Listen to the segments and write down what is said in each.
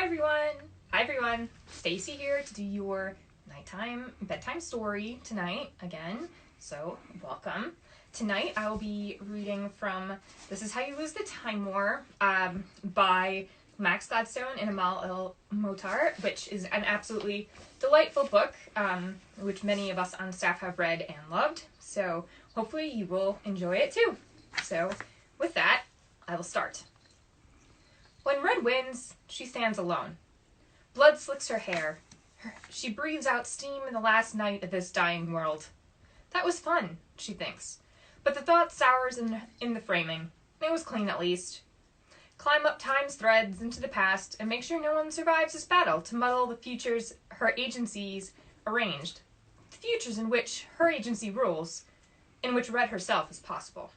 Hi everyone. Stacey here to do your bedtime story tonight again. So, welcome. Tonight I will be reading from This Is How You Lose the Time War by Max Gladstone and Amal El-Motar, which is an absolutely delightful book, which many of us on staff have read and loved. So, hopefully you will enjoy it too. So, with that, I will start. When Red wins, she stands alone. Blood slicks her hair. She breathes out steam in the last night of this dying world. That was fun, she thinks. But the thought sours in the framing. It was clean at least. Climb up time's threads into the past and make sure no one survives this battle to muddle the futures her agencies arranged. The futures in which her agency rules, in which Red herself is possible.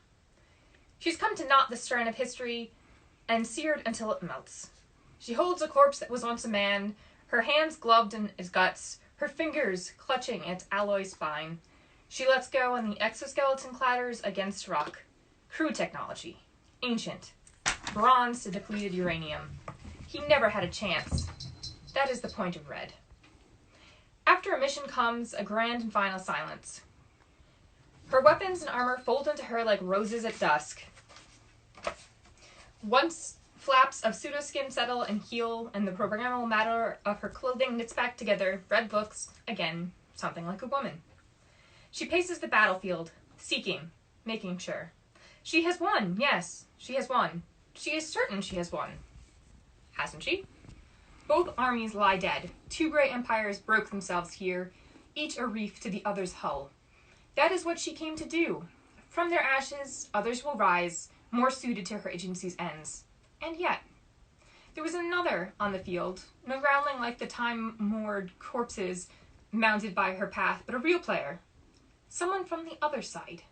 She's come to knot the strand of history and seared until it melts. She holds a corpse that was once a man, her hands gloved in his guts, her fingers clutching its alloy spine. She lets go and the exoskeleton clatters against rock. Crude technology. Ancient. Bronze to depleted uranium. He never had a chance. That is the point of Red. After a mission comes a grand and final silence. Her weapons and armor fold into her like roses at dusk. Once flaps of pseudoskin settle and heal, and the programmable matter of her clothing knits back together, Red looks, again, something like a woman. She paces the battlefield, seeking, making sure. She has won, yes, she has won. She is certain she has won. Hasn't she? Both armies lie dead. Two great empires broke themselves here, each a reef to the other's hull. That is what she came to do. From their ashes, others will rise, more suited to her agency's ends. And yet, there was another on the field, no growling like the time-moored corpses mounted by her path, but a real player. Someone from the other side.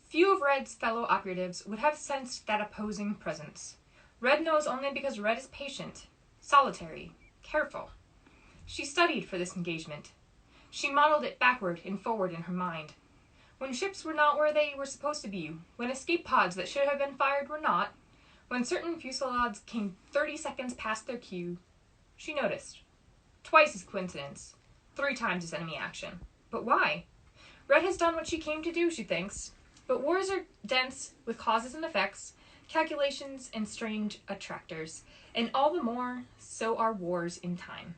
Few of Red's fellow operatives would have sensed that opposing presence. Red knows only because Red is patient, solitary, careful. She studied for this engagement. She modeled it backward and forward in her mind. When ships were not where they were supposed to be, when escape pods that should have been fired were not, when certain fusillades came 30 seconds past their cue, she noticed. Twice as coincidence, 3 times as enemy action. But why? Red has done what she came to do, she thinks. But wars are dense with causes and effects, calculations and strange attractors, and all the more, so are wars in time.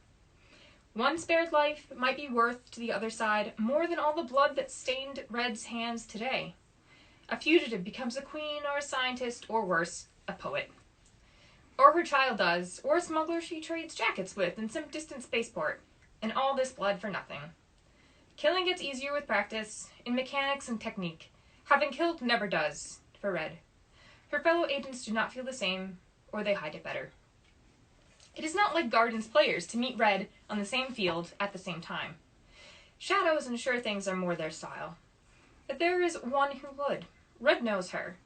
One spared life might be worth to the other side more than all the blood that stained Red's hands today. A fugitive becomes a queen or a scientist, or worse, a poet. Or her child does, or a smuggler she trades jackets with in some distant spaceport, and all this blood for nothing. Killing gets easier with practice, in mechanics and technique. Having killed never does, for Red. Her fellow agents do not feel the same, or they hide it better. It is not like Garden's players to meet Red on the same field at the same time. Shadows and sure things are more their style. But there is one who would. Red knows her.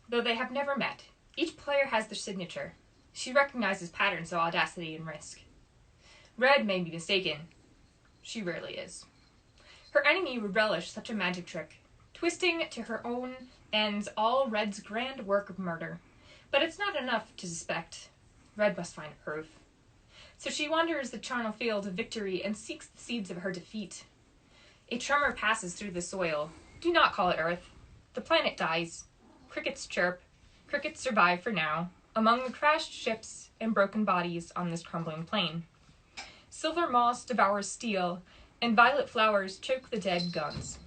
Though they have never met, each player has their signature. She recognizes patterns of audacity and risk. Red may be mistaken. She rarely is. Her enemy would relish such a magic trick, twisting to her own ends all Red's grand work of murder. But it's not enough to suspect. Red must find proof. So she wanders the charnel field of victory and seeks the seeds of her defeat. A tremor passes through the soil. Do not call it Earth. The planet dies. Crickets chirp. Crickets survive for now, among the crashed ships and broken bodies on this crumbling plain. Silver moss devours steel, and violet flowers choke the dead guns.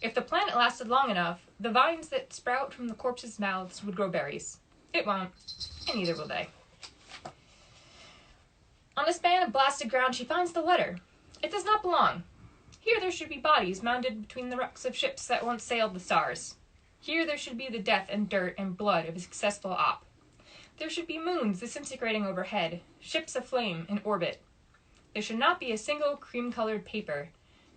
If the planet lasted long enough, the vines that sprout from the corpses' mouths would grow berries. It won't, and neither will they. On a span of blasted ground she finds the letter. It does not belong. Here there should be bodies mounded between the wrecks of ships that once sailed the stars. Here there should be the death and dirt and blood of a successful op. There should be moons disintegrating overhead, ships aflame in orbit. There should not be a single cream-colored paper,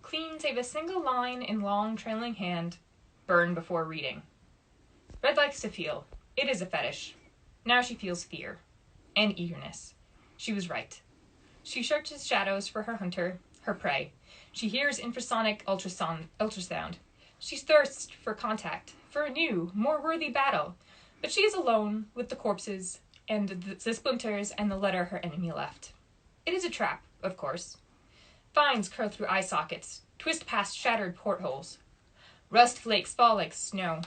clean save a single line in long trailing hand, burn before reading. Red likes to feel. It is a fetish. Now she feels fear. And eagerness. She was right. She searches shadows for her hunter, her prey. She hears infrasonic ultrasound. She thirsts for contact, for a new, more worthy battle. But she is alone with the corpses, and the splinters and the letter her enemy left. It is a trap, of course. Vines curl through eye sockets, twist past shattered portholes. Rust flakes fall like snow.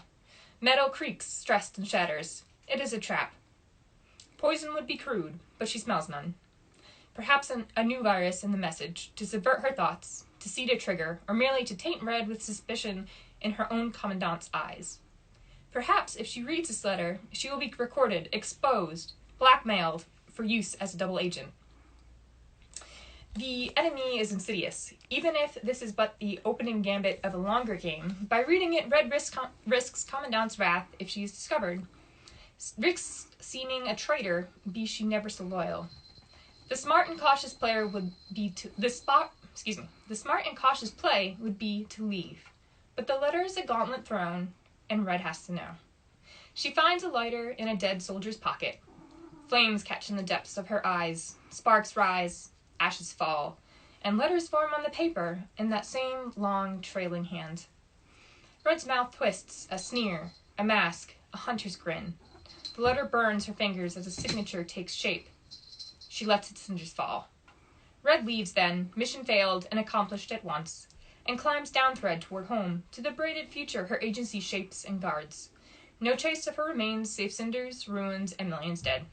Metal creaks, stressed and shatters. It is a trap. Poison would be crude, but she smells none. Perhaps a new virus in the message, to subvert her thoughts, to seed a trigger, or merely to taint Red with suspicion in her own commandant's eyes. Perhaps if she reads this letter, she will be recorded, exposed, blackmailed for use as a double agent. The enemy is insidious. Even if this is but the opening gambit of a longer game, by reading it, Red risks Commandant's wrath if she is discovered. Risks seeming a traitor, be she never so loyal. The smart and cautious play would be to leave. But the letter is a gauntlet thrown, and Red has to know. She finds a lighter in a dead soldier's pocket. Flames catch in the depths of her eyes. Sparks rise, ashes fall, and letters form on the paper in that same long, trailing hand. Red's mouth twists, a sneer, a mask, a hunter's grin. The letter burns her fingers as a signature takes shape. She lets its cinders fall. Red leaves then, mission failed and accomplished at once, and climbs down Thread toward home, to the braided future her agency shapes and guards. No trace of her remains save cinders, ruins, and millions dead.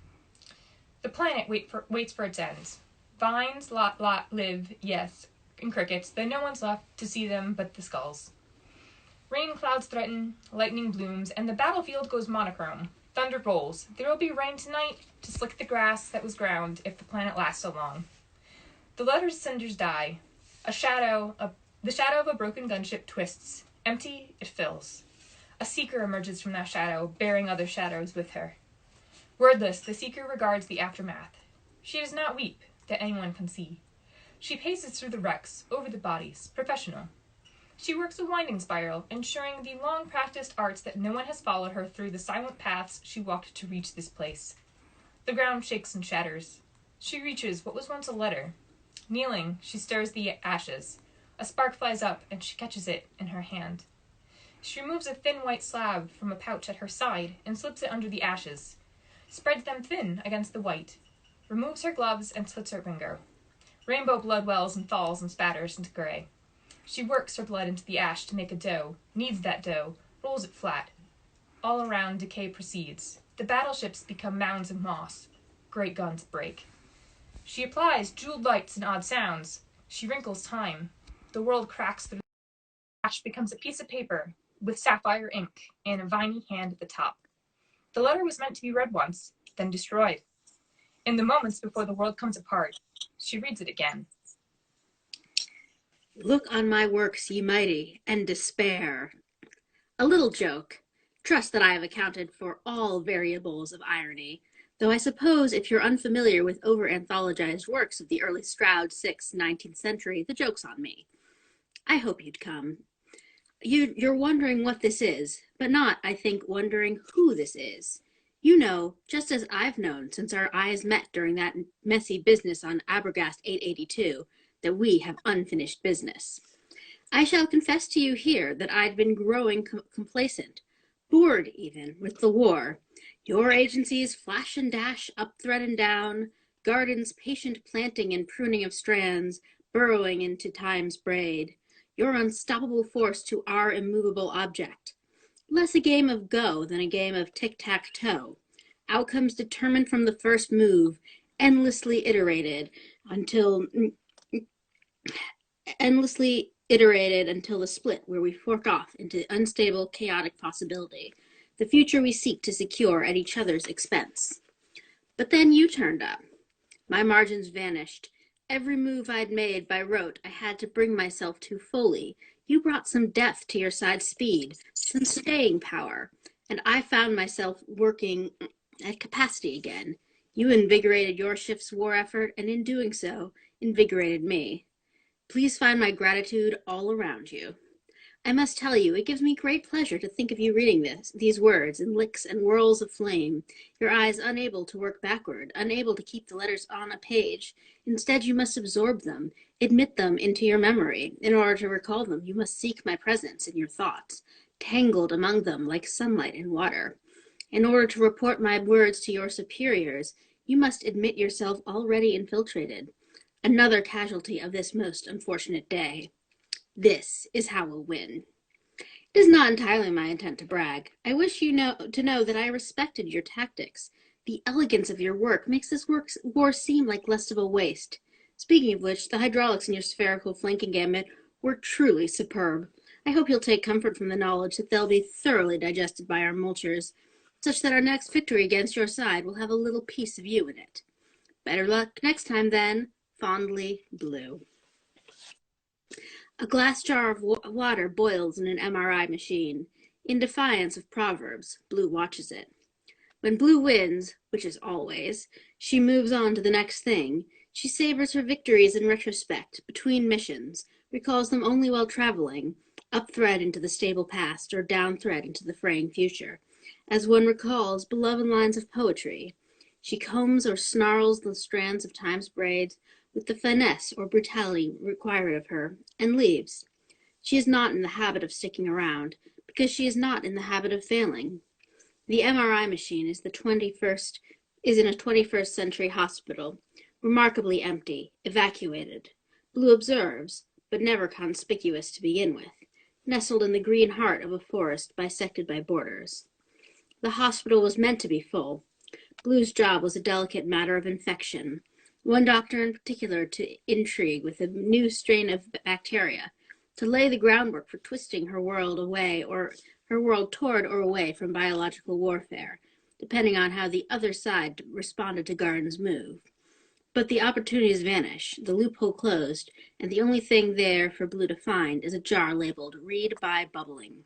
The planet waits for its ends. Vines live, yes, and crickets, though no one's left to see them but the skulls. Rain clouds threaten, lightning blooms, and the battlefield goes monochrome. Thunder rolls. There will be rain tonight to slick the grass that was ground if the planet lasts so long. The letter's cinders die. The shadow of a broken gunship twists. Empty, it fills. A seeker emerges from that shadow, bearing other shadows with her. Wordless, the seeker regards the aftermath. She does not weep, that anyone can see. She paces through the wrecks, over the bodies, professional. She works a winding spiral, ensuring the long-practiced arts that no one has followed her through the silent paths she walked to reach this place. The ground shakes and shatters. She reaches what was once a letter. Kneeling, she stirs the ashes. A spark flies up, and she catches it in her hand. She removes a thin white slab from a pouch at her side and slips it under the ashes. Spreads them thin against the white. Removes her gloves and slits her finger. Rainbow blood wells and falls and spatters into gray. She works her blood into the ash to make a dough, kneads that dough, rolls it flat. All around, decay proceeds. The battleships become mounds of moss. Great guns break. She applies jeweled lights and odd sounds. She wrinkles time. The world cracks through. The ash becomes a piece of paper with sapphire ink and a viney hand at the top. The letter was meant to be read once, then destroyed. In the moments before the world comes apart, she reads it again. Look on my works, ye mighty, and despair. A little joke. Trust that I have accounted for all variables of irony, though I suppose if you're unfamiliar with over-anthologized works of the early Stroud 6th, 19th century, the joke's on me. I hope you'd come. You're wondering what this is, but not, I think, wondering who this is. You know, just as I've known since our eyes met during that messy business on Abergast 882, that we have unfinished business. I shall confess to you here that I'd been growing complacent, bored even, with the war. Your agencies flash and dash, up thread and down, gardens patient planting and pruning of strands, burrowing into time's braid. Your unstoppable force to our immovable object. Less a game of go than a game of tic-tac-toe. Outcomes determined from the first move, endlessly iterated until the split where we fork off into unstable, chaotic possibility, the future we seek to secure at each other's expense. But then you turned up. My margins vanished. Every move I'd made by rote I had to bring myself to fully. You brought some depth to your side speed, some staying power, and I found myself working at capacity again. You invigorated your shift's war effort, and in doing so, invigorated me. Please find my gratitude all around you. I must tell you, it gives me great pleasure to think of you reading these words in licks and whirls of flame, your eyes unable to work backward, unable to keep the letters on a page. Instead, you must absorb them, admit them into your memory. In order to recall them, you must seek my presence in your thoughts, tangled among them like sunlight in water. In order to report my words to your superiors, you must admit yourself already infiltrated. Another casualty of this most unfortunate day. This is how we'll win. It is not entirely my intent to brag. I wish you to know that I respected your tactics. The elegance of your work makes this war seem like less of a waste. Speaking of which, the hydraulics in your spherical flanking gambit were truly superb. I hope you'll take comfort from the knowledge that they'll be thoroughly digested by our mulchers, such that our next victory against your side will have a little piece of you in it. Better luck next time, then. Fondly, Blue. A glass jar of water boils in an MRI machine. In defiance of proverbs, Blue watches it. When Blue wins, which is always, she moves on to the next thing. She savors her victories in retrospect, between missions, recalls them only while traveling, up thread into the stable past or down thread into the fraying future, as one recalls beloved lines of poetry. She combs or snarls the strands of time's braids with the finesse or brutality required of her, and leaves. She is not in the habit of sticking around, because she is not in the habit of failing. The MRI machine is in a 21st century hospital, remarkably empty, evacuated. Blue observes, but never conspicuous to begin with, nestled in the green heart of a forest bisected by borders. The hospital was meant to be full. Blue's job was a delicate matter of infection. One doctor in particular to intrigue with a new strain of bacteria, to lay the groundwork for twisting her world toward or away from biological warfare, depending on how the other side responded to Garden's move. But the opportunities vanish, the loophole closed, and the only thing there for Blue to find is a jar labeled "Read by Bubbling."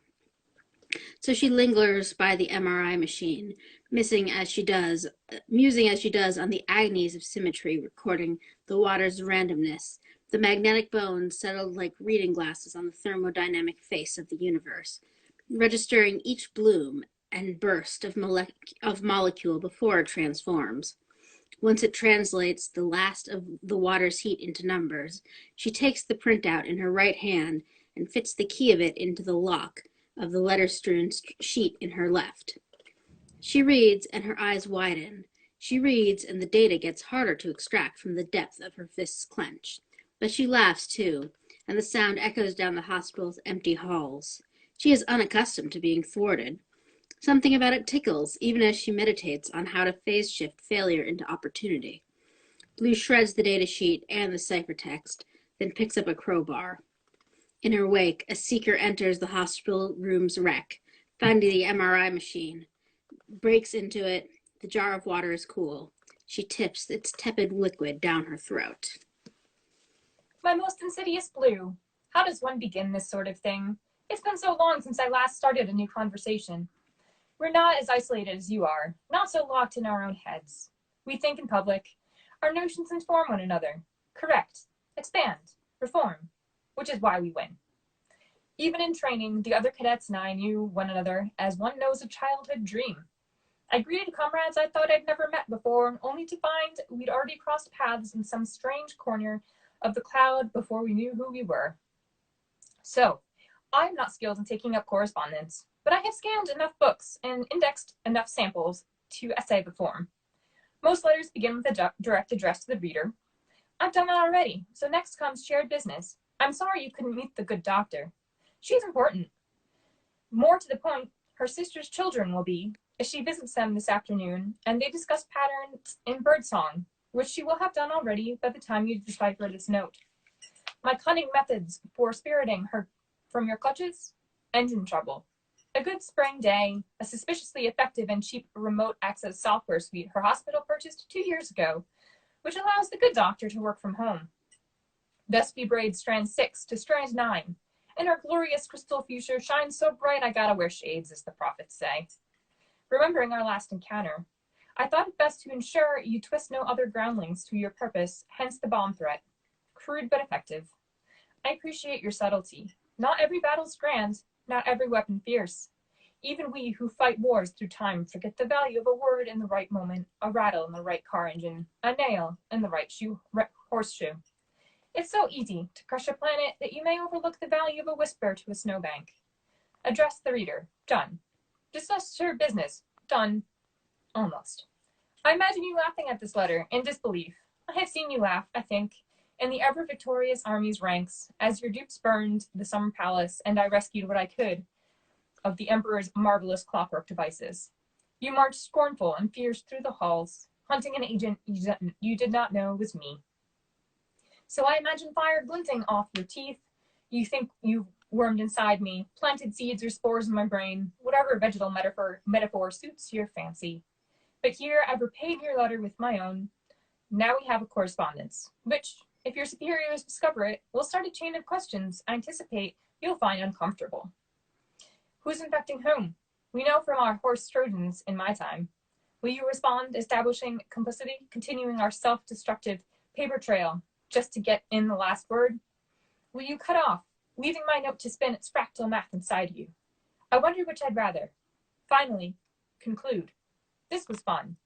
So she lingers by the MRI machine, musing as she does on the agonies of symmetry, recording the water's randomness, the magnetic bones settled like reading glasses on the thermodynamic face of the universe, registering each bloom and burst of molecule before it transforms. Once it translates the last of the water's heat into numbers, she takes the printout in her right hand and fits the key of it into the lock of the letter-strewn sheet in her left. She reads, and her eyes widen. She reads, and the data gets harder to extract from the depth of her fists clenched. But she laughs, too, and the sound echoes down the hospital's empty halls. She is unaccustomed to being thwarted. Something about it tickles, even as she meditates on how to phase-shift failure into opportunity. Blue shreds the data sheet and the ciphertext, then picks up a crowbar. In her wake, a seeker enters the hospital room's wreck, finding the MRI machine, breaks into it. The jar of water is cool. She tips its tepid liquid down her throat. My most insidious Blue, how does one begin this sort of thing? It's been so long since I last started a new conversation. We're not as isolated as you are, not so locked in our own heads. We think in public. Our notions inform one another, correct, expand, reform, which is why we win. Even in training, the other cadets and I knew one another as one knows a childhood dream. I greeted comrades I thought I'd never met before, only to find we'd already crossed paths in some strange corner of the cloud before we knew who we were. So, I'm not skilled in taking up correspondence, but I have scanned enough books and indexed enough samples to essay the form. Most letters begin with a direct address to the reader. I've done that already, so next comes shared business. I'm sorry you couldn't meet the good doctor. She's important. More to the point, her sister's children will be, as she visits them this afternoon, and they discuss patterns in birdsong, which she will have done already by the time you decipher this note. My cunning methods for spiriting her from your clutches? Engine trouble. A good spring day, a suspiciously effective and cheap remote access software suite her hospital purchased 2 years ago, which allows the good doctor to work from home. Thus we braid strand 6 to strand 9, and our glorious crystal future shines so bright I gotta wear shades, as the prophets say. Remembering our last encounter, I thought it best to ensure you twist no other groundlings to your purpose, hence the bomb threat. Crude but effective. I appreciate your subtlety. Not every battle's grand, not every weapon fierce. Even we who fight wars through time forget the value of a word in the right moment, a rattle in the right car engine, a nail in the right horseshoe. It's so easy to crush a planet that you may overlook the value of a whisper to a snowbank. Address the reader. Done. Discuss your business. done. Almost. I imagine you laughing at this letter, in disbelief. I have seen you laugh, I think, in the ever-victorious army's ranks, as your dupes burned the summer palace, and I rescued what I could of the Emperor's marvelous clockwork devices. You marched scornful and fierce through the halls, hunting an agent you did not know was me. So I imagine fire glinting off your teeth. You think you've wormed inside me, planted seeds or spores in my brain, whatever vegetal metaphor suits your fancy. But here I've repaid your letter with my own. Now we have a correspondence, which, if your superiors discover it, will start a chain of questions I anticipate you'll find uncomfortable. Who's infecting whom? We know from our horse Trojans in my time. Will you respond, establishing complicity, continuing our self-destructive paper trail, just to get in the last word? Will you cut off, leaving my note to spin its fractal math inside you? I wonder which I'd rather. Finally, conclude. This was fun.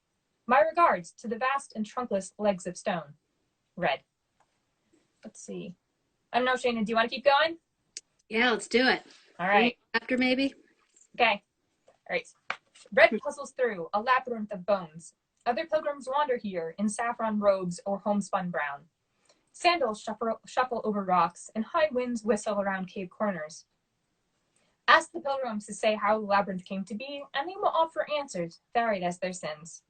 My regards to the vast and trunkless legs of stone. Red. Let's see. I don't know, Shayna, do you want to keep going? Yeah, let's do it. All right. After maybe? Okay. All right. Red puzzles through a labyrinth of bones. Other pilgrims wander here in saffron robes or homespun brown. Sandals shuffle over rocks, and high winds whistle around cave corners. Ask the pilgrims to say how the labyrinth came to be, and they will offer answers, varied as their sins.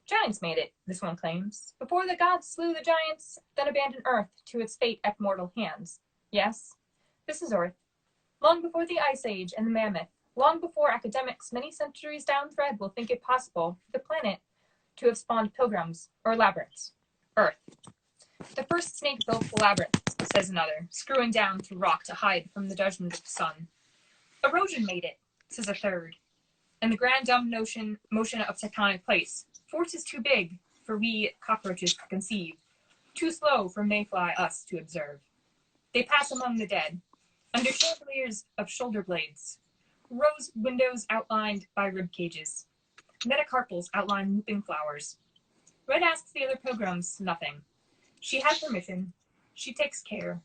Giants made it, this one claims, before the gods slew the giants, then abandoned Earth to its fate at mortal hands. Yes, this is Earth. Long before the Ice Age and the Mammoth, long before academics many centuries down thread will think it possible for the planet to have spawned pilgrims, or labyrinths. Earth. The first snake built the labyrinth, says another, screwing down through rock to hide from the judgment of the sun. Erosion made it, says a third, and the grand dumb motion of tectonic plates. Force is too big for we cockroaches to conceive, too slow for mayfly us to observe. They pass among the dead, under chandeliers of shoulder blades, rose windows outlined by rib cages. Metacarpals outline looping flowers. Red asks the other pilgrims nothing. She has permission. She takes care.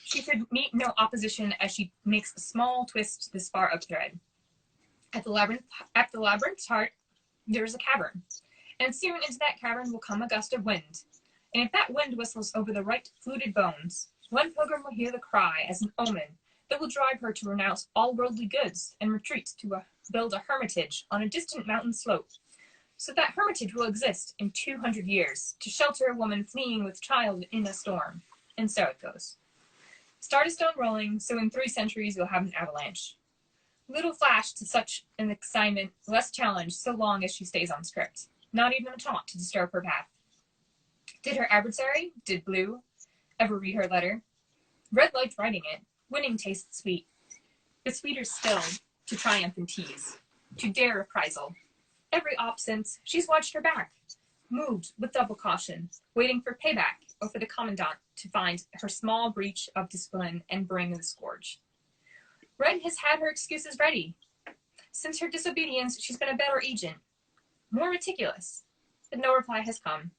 She should meet no opposition as she makes a small twist to this far up thread. At the labyrinth's heart, there is a cavern, and soon into that cavern will come a gust of wind. And if that wind whistles over the right fluted bones, one pilgrim will hear the cry as an omen that will drive her to renounce all worldly goods and retreat to build a hermitage on a distant mountain slope. So that hermitage will exist in 200 years to shelter a woman fleeing with child in a storm. And so it goes. Start a stone rolling, so in 3 centuries you'll have an avalanche. Little flash to such an assignment, less challenge so long as she stays on script. Not even a taunt to disturb her path. Did her adversary, did Blue, ever read her letter? Red liked writing it. Winning tastes sweet. But sweeter still, to triumph and tease. To dare reprisal. Every op since, she's watched her back. Moved with double caution, waiting for payback or for the commandant to find her small breach of discipline and bring the scourge. Red has had her excuses ready. Since her disobedience, she's been a better agent, more meticulous, but no reply has come.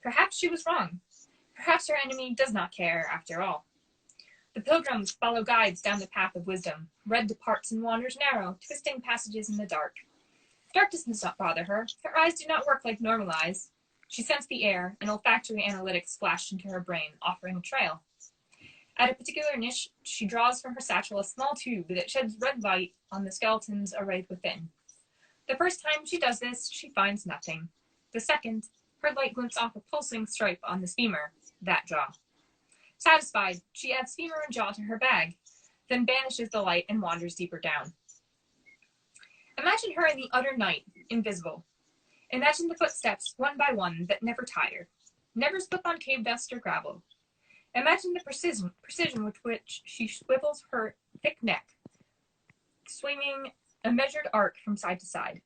Perhaps she was wrong. Perhaps her enemy does not care after all. The pilgrims follow guides down the path of wisdom. Red departs and wanders narrow, twisting passages in the dark. Darkness does not bother her. Her eyes do not work like normal eyes. She scents the air, and olfactory analytics flash into her brain, offering a trail. At a particular niche, she draws from her satchel a small tube that sheds red light on the skeletons arrayed within. The first time she does this, she finds nothing. The second, her light glints off a pulsing stripe on the femur, that jaw. Satisfied, she adds femur and jaw to her bag, then banishes the light and wanders deeper down. Imagine her in the utter night, invisible. Imagine the footsteps, one by one, that never tire, never slip on cave dust or gravel. Imagine the precision with which she swivels her thick neck, swinging a measured arc from side to side.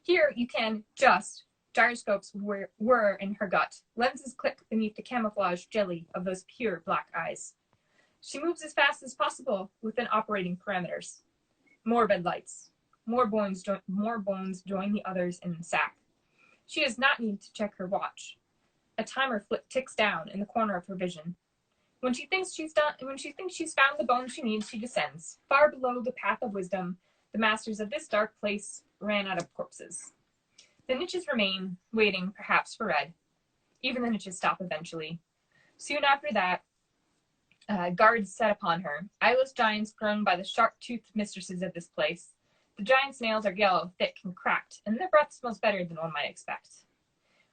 Here you can just, gyroscopes whir in her gut, lenses click beneath the camouflage jelly of those pure black eyes. She moves as fast as possible within operating parameters. More red lights. More bones join the others in the sack. She does not need to check her watch. A timer ticks down in the corner of her vision. When she thinks she's found the bone she needs, she descends, far below the path of wisdom, The masters of this dark place ran out of corpses. The niches remain, waiting, perhaps, for Red. Even the niches stop eventually. Soon after that, guards set upon her, eyeless giants grown by the sharp-toothed mistresses of this place. The giants' nails are yellow, thick, and cracked, and their breath smells better than one might expect.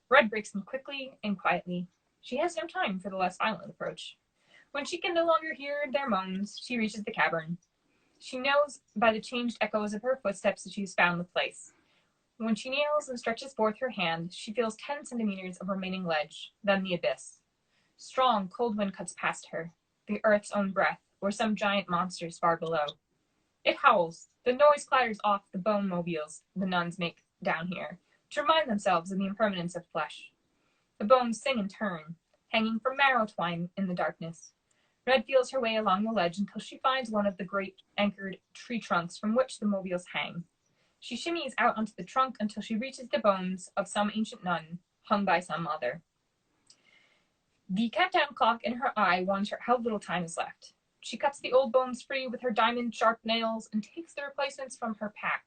Red breaks them quickly and quietly. She has no time for the less violent approach. When she can no longer hear their moans, she reaches the cavern. She knows by the changed echoes of her footsteps that she has found the place. When she kneels and stretches forth her hand, she feels 10 centimeters of remaining ledge, then the abyss. Strong, cold wind cuts past her, the earth's own breath, or some giant monsters far below. It howls. The noise clatters off the bone mobiles the nuns make down here, to remind themselves of the impermanence of flesh. The bones sing in turn, hanging from marrow twine in the darkness. Red feels her way along the ledge until she finds one of the great anchored tree trunks from which the mobiles hang. She shimmies out onto the trunk until she reaches the bones of some ancient nun, hung by some other. The cat-down clock in her eye warns her how little time is left. She cuts the old bones free with her diamond-sharp nails and takes the replacements from her pack.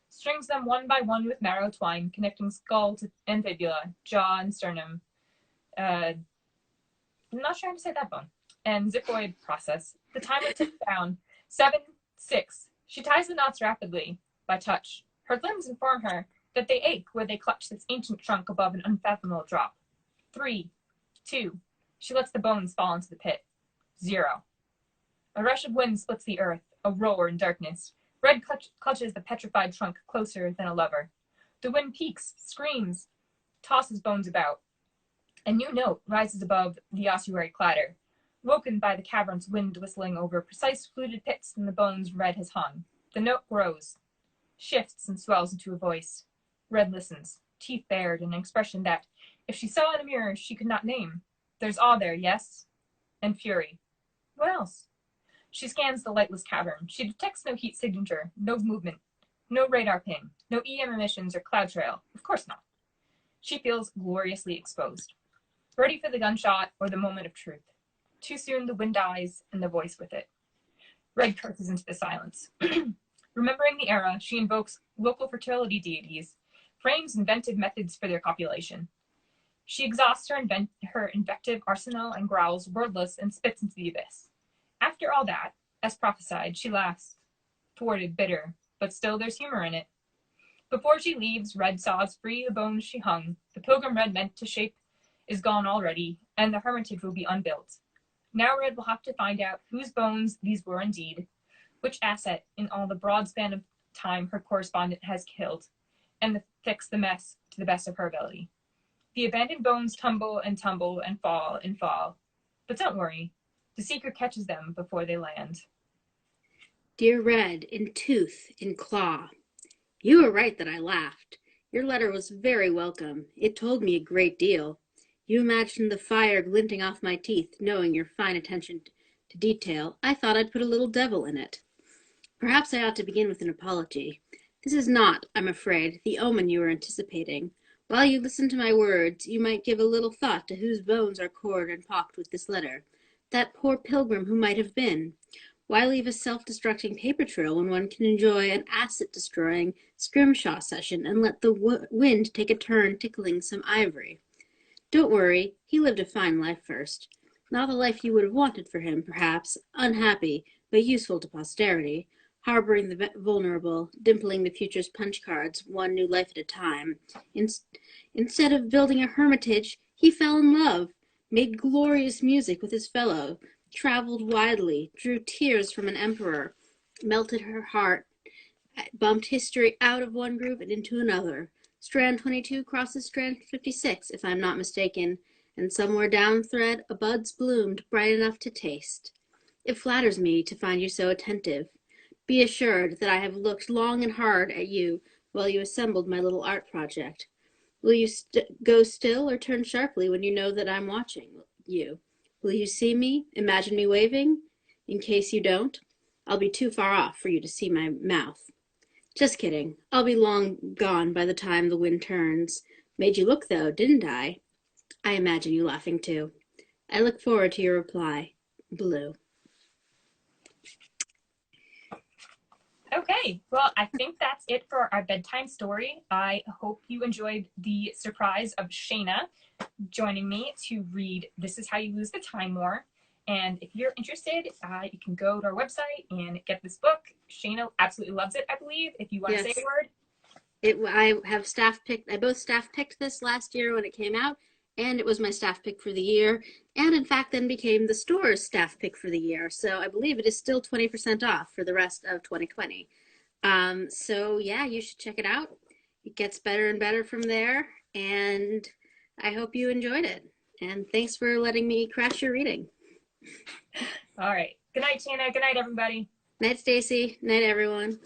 Strings them one by one with marrow twine, connecting skull and fibula, jaw and sternum. I'm not sure how to say that bone. And xiphoid process. The timer ticks down. 7, 6. She ties the knots rapidly, by touch. Her limbs inform her that they ache where they clutch this ancient trunk above an unfathomable drop. 3, 2. She lets the bones fall into the pit. 0. A rush of wind splits the earth, a roar in darkness. Red clutches the petrified trunk closer than a lover. The wind peaks, screams, tosses bones about. A new note rises above the ossuary clatter, woken by the cavern's wind whistling over precise fluted pits in the bones Red has hung. The note grows, shifts and swells into a voice. Red listens, teeth bared, an expression that, if she saw in a mirror, she could not name. There's awe there, yes? And fury. What else? She scans the lightless cavern. She detects no heat signature, no movement, no radar ping, no EM emissions or cloud trail. Of course not. She feels gloriously exposed. Ready for the gunshot or the moment of truth. Too soon the wind dies and the voice with it. Red curses into the silence. Remembering the era, she invokes local fertility deities, frames inventive methods for their copulation. She exhausts her invective arsenal and growls, wordless, and spits into the abyss. After all that, as prophesied, she laughs, thwarted, bitter, but still there's humor in it. Before she leaves, Red saws free the bones she hung. The pilgrim Red meant to shape is gone already, and the hermitage will be unbuilt. Now Red will have to find out whose bones these were indeed, which asset in all the broad span of time her correspondent has killed, and fix the mess to the best of her ability. The abandoned bones tumble and fall and fall. But don't worry, the seeker catches them before they land. Dear Red, in tooth, in claw. You were right that I laughed. Your letter was very welcome. It told me a great deal. You imagined the fire glinting off my teeth, knowing your fine attention to detail. I thought I'd put a little devil in it. Perhaps I ought to begin with an apology. This is not, I'm afraid, the omen you were anticipating. While you listen to my words, you might give a little thought to whose bones are cored and pocked with this letter. That poor pilgrim who might have been. Why leave a self-destructing paper trail when one can enjoy an acid-destroying scrimshaw session and let the wind take a turn tickling some ivory? Don't worry, he lived a fine life first. Not the life you would have wanted for him, perhaps, unhappy, but useful to posterity, harboring the vulnerable, dimpling the future's punch cards, one new life at a time. Instead of building a hermitage, he fell in love, made glorious music with his fellow, traveled widely, drew tears from an emperor, melted her heart, bumped history out of one group and into another. Strand 22 crosses Strand 56, if I'm not mistaken, and somewhere down the thread a bud's bloomed bright enough to taste. It flatters me to find you so attentive. Be assured that I have looked long and hard at you while you assembled my little art project. Will you go still or turn sharply when you know that I'm watching you? Will you see me, imagine me waving? In case you don't, I'll be too far off for you to see my mouth. Just kidding. I'll be long gone by the time the wind turns. Made you look, though, didn't I? I imagine you laughing, too. I look forward to your reply. Blue. Okay, well, I think that's it for our bedtime story. I hope you enjoyed the surprise of Shayna joining me to read This Is How You Lose the Time War. And if you're interested, you can go to our website and get this book. Shayna absolutely loves it, I believe. If you want to say Yes. a word. I both staff picked this last year when it came out, and it was my staff pick for the year, and in fact then became the store's staff pick for the year. So I believe it is still 20% off for the rest of 2020. So yeah, you should check it out. It gets better and better from there, and I hope you enjoyed it. And thanks for letting me crash your reading. All right. Good night, Shayna. Good night, everybody. Night, Stacey. Night, everyone.